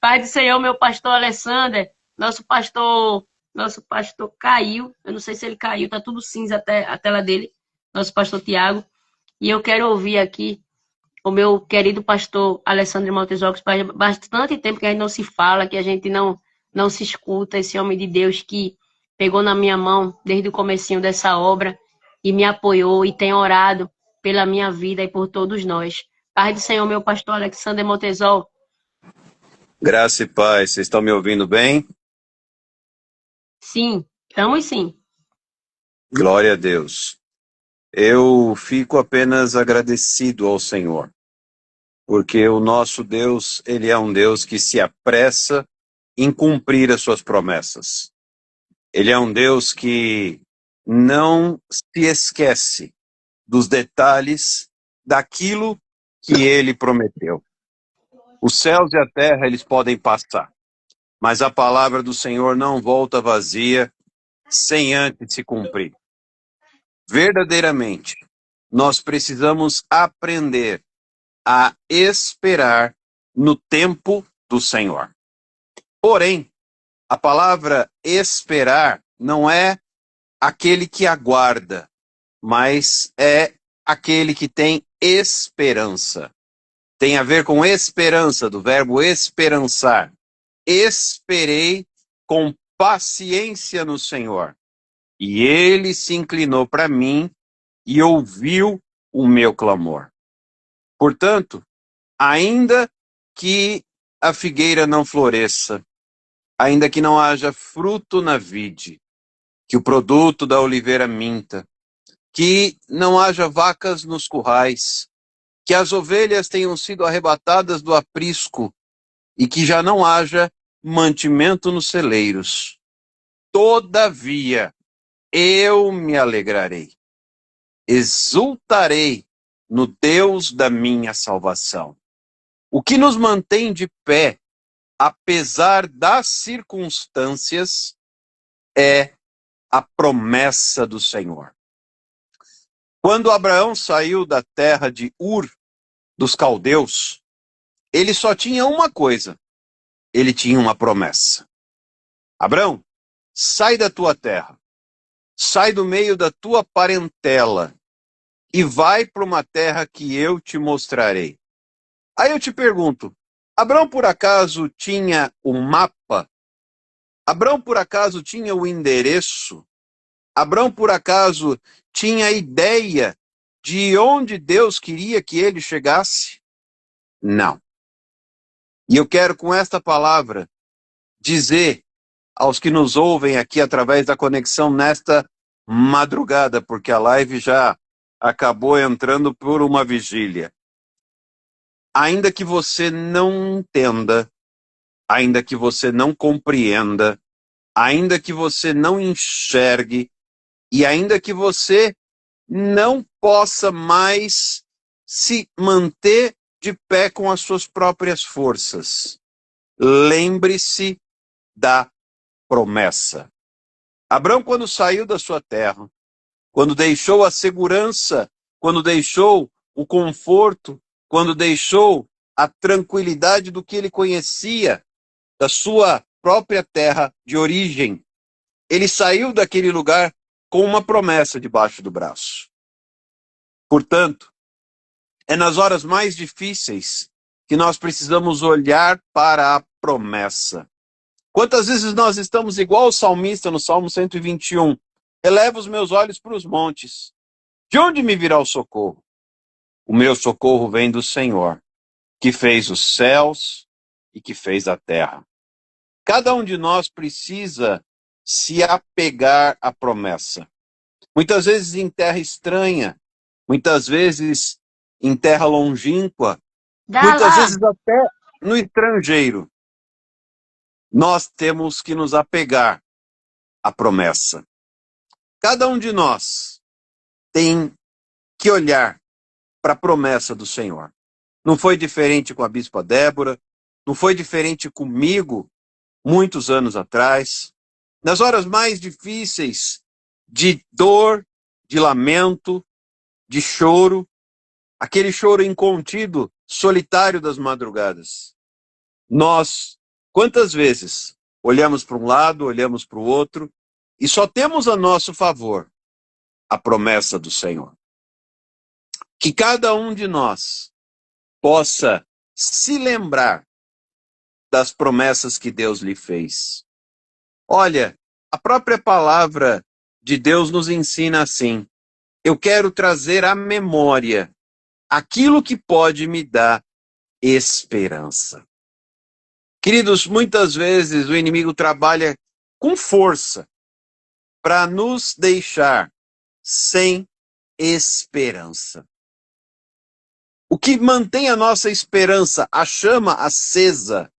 Pai do Senhor, meu pastor Alessander, nosso pastor caiu. Eu não sei se ele caiu, tá tudo cinza até a tela dele. Nosso pastor Tiago. E eu quero ouvir aqui o meu querido pastor Alessandro Maltesox, faz bastante tempo que a gente não se fala, que a gente não se escuta, esse homem de Deus que pegou na minha mão desde o comecinho dessa obra e me apoiou e tem orado pela minha vida e por todos nós. Pai do Senhor, meu pastor Alexander Montesol. Graça e paz, vocês estão me ouvindo bem? Sim, estamos sim. Glória a Deus. Eu fico apenas agradecido ao Senhor, porque o nosso Deus, ele é um Deus que se apressa em cumprir as suas promessas. Ele é um Deus que não se esquece dos detalhes daquilo que ele prometeu. Os céus e a terra, eles podem passar, mas a palavra do Senhor não volta vazia sem antes se cumprir. Verdadeiramente, nós precisamos aprender a esperar no tempo do Senhor. Porém, a palavra esperar não é aquele que aguarda, mas é aquele que tem esperança. Tem a ver com esperança, do verbo esperançar. Esperei com paciência no Senhor, e ele se inclinou para mim e ouviu o meu clamor. Portanto, ainda que a figueira não floresça, ainda que não haja fruto na vide, que o produto da oliveira minta, que não haja vacas nos currais, que as ovelhas tenham sido arrebatadas do aprisco e que já não haja mantimento nos celeiros. Todavia, eu me alegrarei, exultarei no Deus da minha salvação. O que nos mantém de pé, apesar das circunstâncias, é a promessa do Senhor. Quando Abraão saiu da terra de Ur, dos caldeus, ele só tinha uma coisa: ele tinha uma promessa. Abraão, sai da tua terra, sai do meio da tua parentela e vai para uma terra que eu te mostrarei. Aí eu te pergunto, Abraão por acaso tinha o mapa? Abraão por acaso tinha o endereço? Abraão por acaso tinha ideia de onde Deus queria que ele chegasse? Não. E eu quero com esta palavra dizer aos que nos ouvem aqui através da conexão nesta madrugada, porque a live já acabou entrando por uma vigília. Ainda que você não entenda, ainda que você não compreenda, ainda que você não enxergue, e ainda que você não possa mais se manter de pé com as suas próprias forças, lembre-se da promessa. Abraão, quando saiu da sua terra, quando deixou a segurança, quando deixou o conforto, quando deixou a tranquilidade do que ele conhecia, da sua própria terra de origem, ele saiu daquele lugar com uma promessa debaixo do braço. Portanto, é nas horas mais difíceis que nós precisamos olhar para a promessa. Quantas vezes nós estamos igual o salmista no Salmo 121? Elevo os meus olhos para os montes. De onde me virá o socorro? O meu socorro vem do Senhor, que fez os céus e que fez a terra. Cada um de nós precisa se apegar à promessa. Muitas vezes em terra estranha, muitas vezes em terra longínqua, Dá muitas lá. vezes até no estrangeiro. Nós temos que nos apegar à promessa. Cada um de nós tem que olhar para a promessa do Senhor. Não foi diferente com a bispa Débora, não foi diferente comigo muitos anos atrás. Nas horas mais difíceis de dor, de lamento, de choro, aquele choro incontido, solitário das madrugadas, nós Quantas vezes olhamos para um lado, olhamos para o outro, e só temos a nosso favor a promessa do Senhor. Que cada um de nós possa se lembrar das promessas que Deus lhe fez. Olha, a própria palavra de Deus nos ensina assim: eu quero trazer à memória aquilo que pode me dar esperança. Queridos, muitas vezes o inimigo trabalha com força para nos deixar sem esperança. O que mantém a nossa esperança, a chama acesa,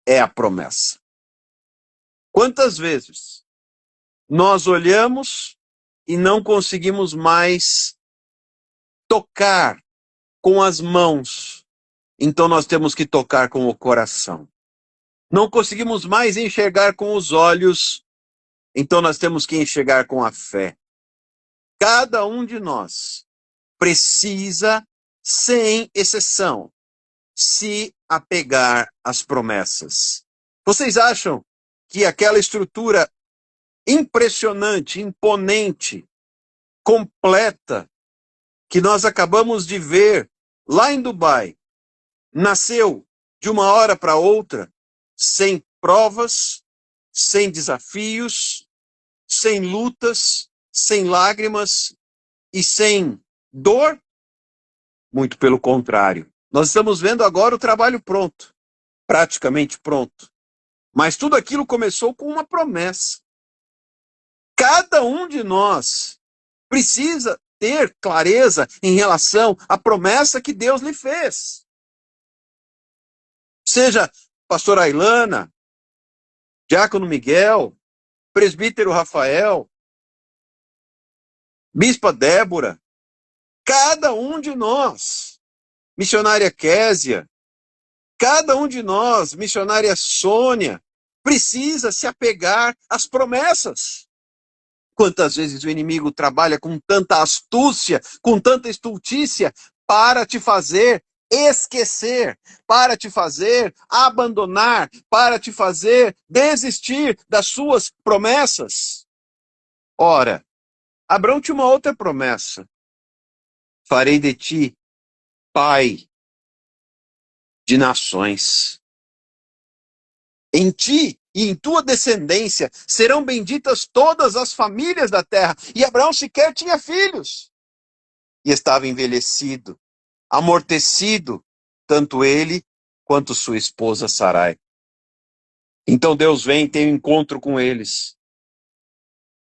é a promessa. Quantas vezes nós olhamos e não conseguimos mais tocar com as mãos, então nós temos que tocar com o coração. Não conseguimos mais enxergar com os olhos, então nós temos que enxergar com a fé. Cada um de nós precisa, sem exceção, se apegar às promessas. Vocês acham que aquela estrutura impressionante, imponente, completa, que nós acabamos de ver lá em Dubai, nasceu de uma hora para outra, sem provas, sem desafios, sem lutas, sem lágrimas e sem dor? Muito pelo contrário. Nós estamos vendo agora o trabalho pronto, praticamente pronto. Mas tudo aquilo começou com uma promessa. Cada um de nós precisa ter clareza em relação à promessa que Deus lhe fez. Seja pastor Ailana, diácono Miguel, presbítero Rafael, bispa Débora, cada um de nós, missionária Késia, cada um de nós, missionária Sônia, precisa se apegar às promessas. Quantas vezes o inimigo trabalha com tanta astúcia, com tanta estultícia, para te fazer esquecer, para te fazer abandonar, para te fazer desistir das suas promessas. Ora, Abraão tinha uma outra promessa: farei de ti pai de nações. Em ti e em tua descendência serão benditas todas as famílias da terra. E Abraão sequer tinha filhos. E estava envelhecido, amortecido, tanto ele quanto sua esposa Sarai. Então Deus vem e tem um encontro com eles.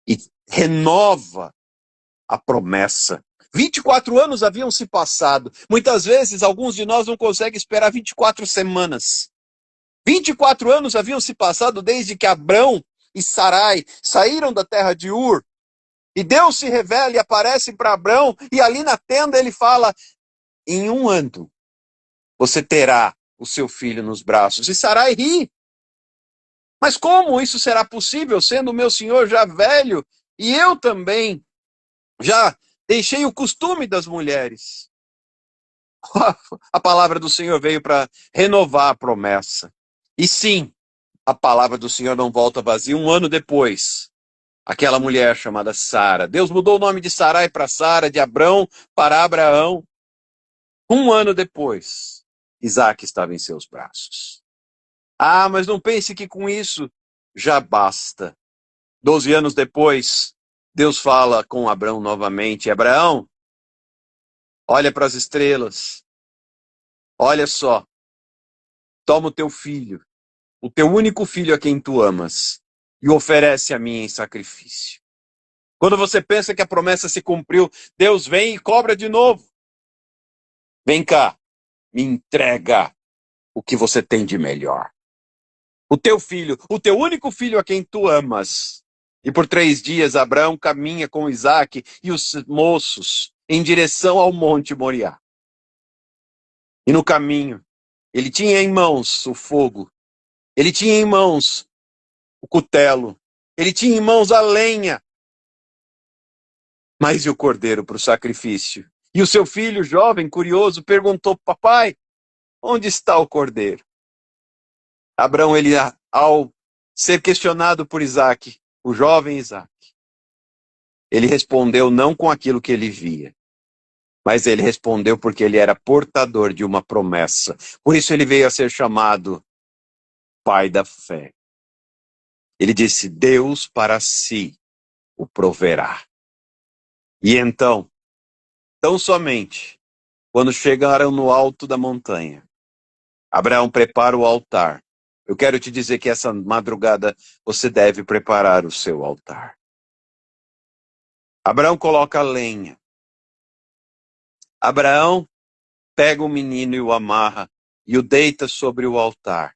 E renova a promessa. 24 anos haviam se passado. Muitas vezes, alguns de nós não conseguem esperar 24 semanas. 24 anos haviam se passado desde que Abrão e Sarai saíram da terra de Ur. E Deus se revela e aparece para Abrão, e ali na tenda ele fala: em 1 ano você terá o seu filho nos braços. E Sarai ri. Mas como isso será possível, sendo o meu senhor já velho, e eu também já deixei o costume das mulheres? A palavra do Senhor veio para renovar a promessa. E sim, a palavra do Senhor não volta vazia. 1 ano depois, aquela mulher chamada Sara, Deus mudou o nome de Sarai para Sara, de Abrão para Abraão. 1 ano depois, Isaac estava em seus braços. Ah, mas não pense que com isso já basta. 12 anos depois, Deus fala com Abrão novamente: Abraão, olha para as estrelas, olha só, toma o teu filho, o teu único filho a quem tu amas, e o oferece a mim em sacrifício. Quando você pensa que a promessa se cumpriu, Deus vem e cobra de novo. Vem cá, me entrega o que você tem de melhor. O teu filho, o teu único filho a quem tu amas. E por 3 dias Abraão caminha com Isaac e os moços em direção ao Monte Moriá. E no caminho, ele tinha em mãos o fogo, ele tinha em mãos o cutelo, ele tinha em mãos a lenha, mas e o cordeiro para o sacrifício? E o seu filho, jovem, curioso, perguntou: papai, onde está o cordeiro? Abraão, ele, ao ser questionado por Isaac, o jovem Isaac, ele respondeu não com aquilo que ele via, mas ele respondeu porque ele era portador de uma promessa. Por isso ele veio a ser chamado pai da fé. Ele disse: Deus para si o proverá. E então, tão somente, quando chegaram no alto da montanha, Abraão prepara o altar. Eu quero te dizer que essa madrugada você deve preparar o seu altar. Abraão coloca lenha. Abraão pega o menino e o amarra e o deita sobre o altar.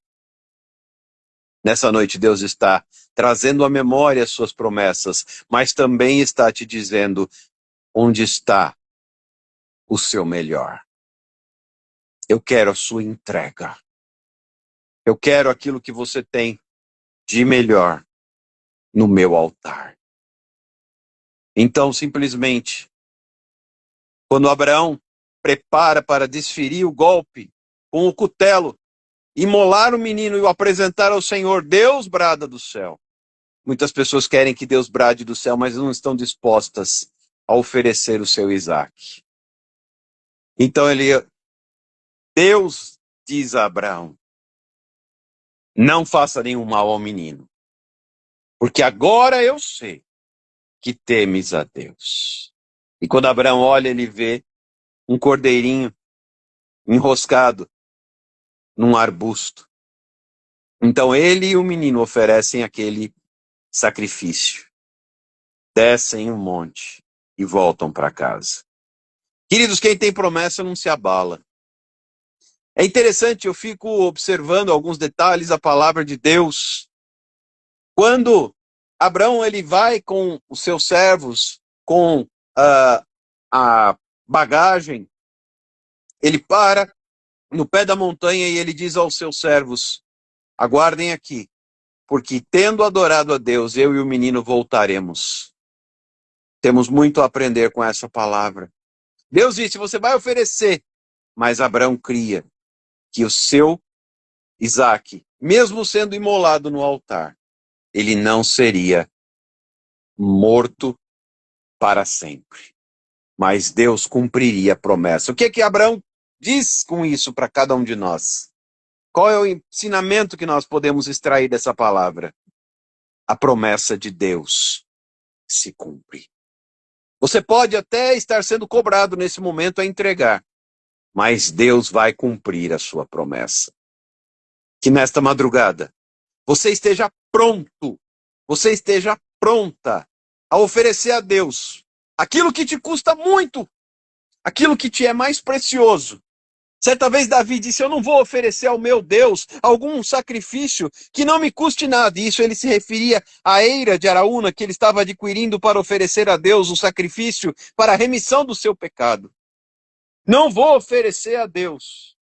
Nessa noite Deus está trazendo à memória as suas promessas, mas também está te dizendo onde está o seu melhor. Eu quero a sua entrega. Eu quero aquilo que você tem de melhor no meu altar. Então, simplesmente, quando Abraão prepara para desferir o golpe com o cutelo, imolar o menino e o apresentar ao Senhor, Deus brada do céu. Muitas pessoas querem que Deus brade do céu, mas não estão dispostas a oferecer o seu Isaac. Então Deus diz a Abraão: não faça nenhum mal ao menino, porque agora eu sei que temes a Deus. E quando Abraão olha, ele vê um cordeirinho enroscado num arbusto. Então ele e o menino oferecem aquele sacrifício, descem um monte e voltam para casa. Queridos, quem tem promessa não se abala. É interessante, eu fico observando alguns detalhes da palavra de Deus. Quando Abraão ele vai com os seus servos, com a bagagem, ele para no pé da montanha e ele diz aos seus servos: aguardem aqui, porque tendo adorado a Deus, eu e o menino voltaremos. Temos muito a aprender com essa palavra. Deus disse: você vai oferecer, mas Abraão cria que o seu Isaac, mesmo sendo imolado no altar, ele não seria morto para sempre. Mas Deus cumpriria a promessa. O que Abraão diz com isso para cada um de nós? Qual é o ensinamento que nós podemos extrair dessa palavra? A promessa de Deus se cumpre. Você pode até estar sendo cobrado nesse momento a entregar, mas Deus vai cumprir a sua promessa. Que nesta madrugada você esteja pronto, você esteja pronta a oferecer a Deus aquilo que te custa muito, aquilo que te é mais precioso. Certa vez Davi disse: eu não vou oferecer ao meu Deus algum sacrifício que não me custe nada. E isso ele se referia à eira de Araúna que ele estava adquirindo para oferecer a Deus um sacrifício para a remissão do seu pecado. Não vou oferecer a Deus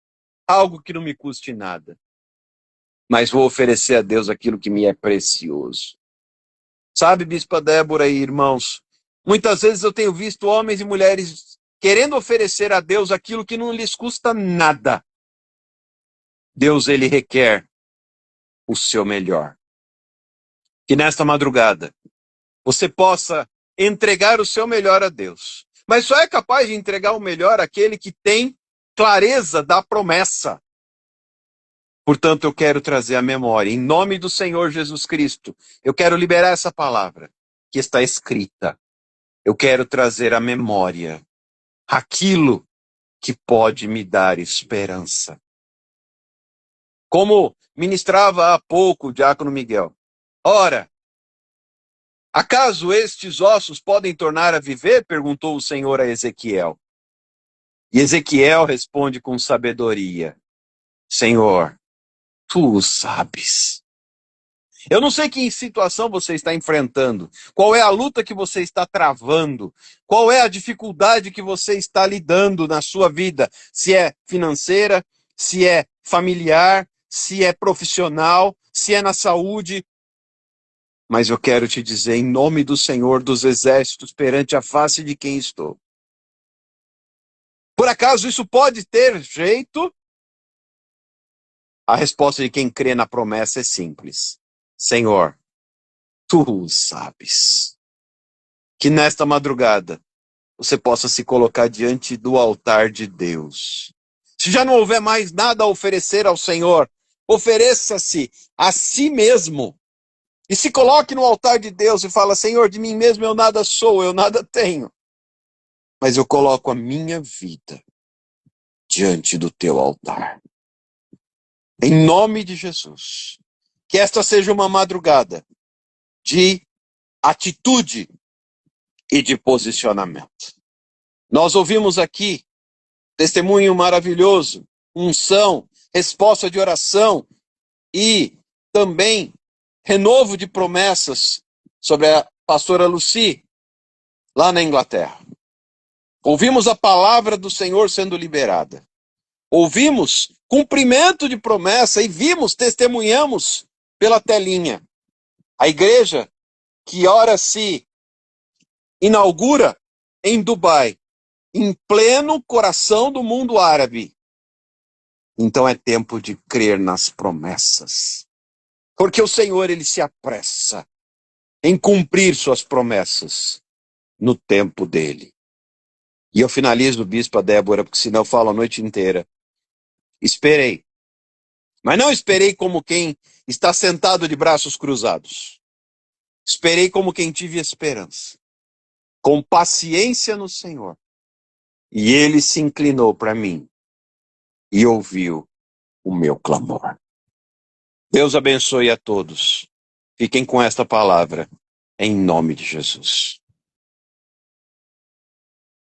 algo que não me custe nada, mas vou oferecer a Deus aquilo que me é precioso. Sabe, Bispa Débora e irmãos, muitas vezes eu tenho visto homens e mulheres querendo oferecer a Deus aquilo que não lhes custa nada. Deus, ele requer o seu melhor. Que nesta madrugada você possa entregar o seu melhor a Deus. Mas só é capaz de entregar o melhor aquele que tem clareza da promessa. Portanto, eu quero trazer a memória, em nome do Senhor Jesus Cristo, eu quero liberar essa palavra que está escrita. Eu quero trazer a memória aquilo que pode me dar esperança. Como ministrava há pouco o diácono Miguel. Ora, acaso estes ossos podem tornar a viver? Perguntou o Senhor a Ezequiel. E Ezequiel responde com sabedoria: Senhor, tu o sabes. Eu não sei que situação você está enfrentando, qual é a luta que você está travando, qual é a dificuldade que você está lidando na sua vida, se é financeira, se é familiar, se é profissional, se é na saúde. Mas eu quero te dizer, em nome do Senhor dos Exércitos, perante a face de quem estou. Por acaso isso pode ter jeito? A resposta de quem crê na promessa é simples. Senhor, tu sabes. Que nesta madrugada você possa se colocar diante do altar de Deus. Se já não houver mais nada a oferecer ao Senhor, ofereça-se a si mesmo. E se coloque no altar de Deus e fala, Senhor, de mim mesmo eu nada sou, eu nada tenho. Mas eu coloco a minha vida diante do teu altar. Em nome de Jesus. Que esta seja uma madrugada de atitude e de posicionamento. Nós ouvimos aqui testemunho maravilhoso, unção, resposta de oração e também renovo de promessas sobre a pastora Lucy, lá na Inglaterra. Ouvimos a palavra do Senhor sendo liberada. Ouvimos cumprimento de promessa e vimos, testemunhamos pela telinha. A igreja que ora se inaugura em Dubai, em pleno coração do mundo árabe. Então é tempo de crer nas promessas. Porque o Senhor, ele se apressa em cumprir suas promessas no tempo dele. E eu finalizo, bispa Débora, porque senão eu falo a noite inteira. Esperei. Mas não esperei como quem está sentado de braços cruzados. Esperei como quem tive esperança. Com paciência no Senhor. E ele se inclinou para mim e ouviu o meu clamor. Deus abençoe a todos. Fiquem com esta palavra, em nome de Jesus.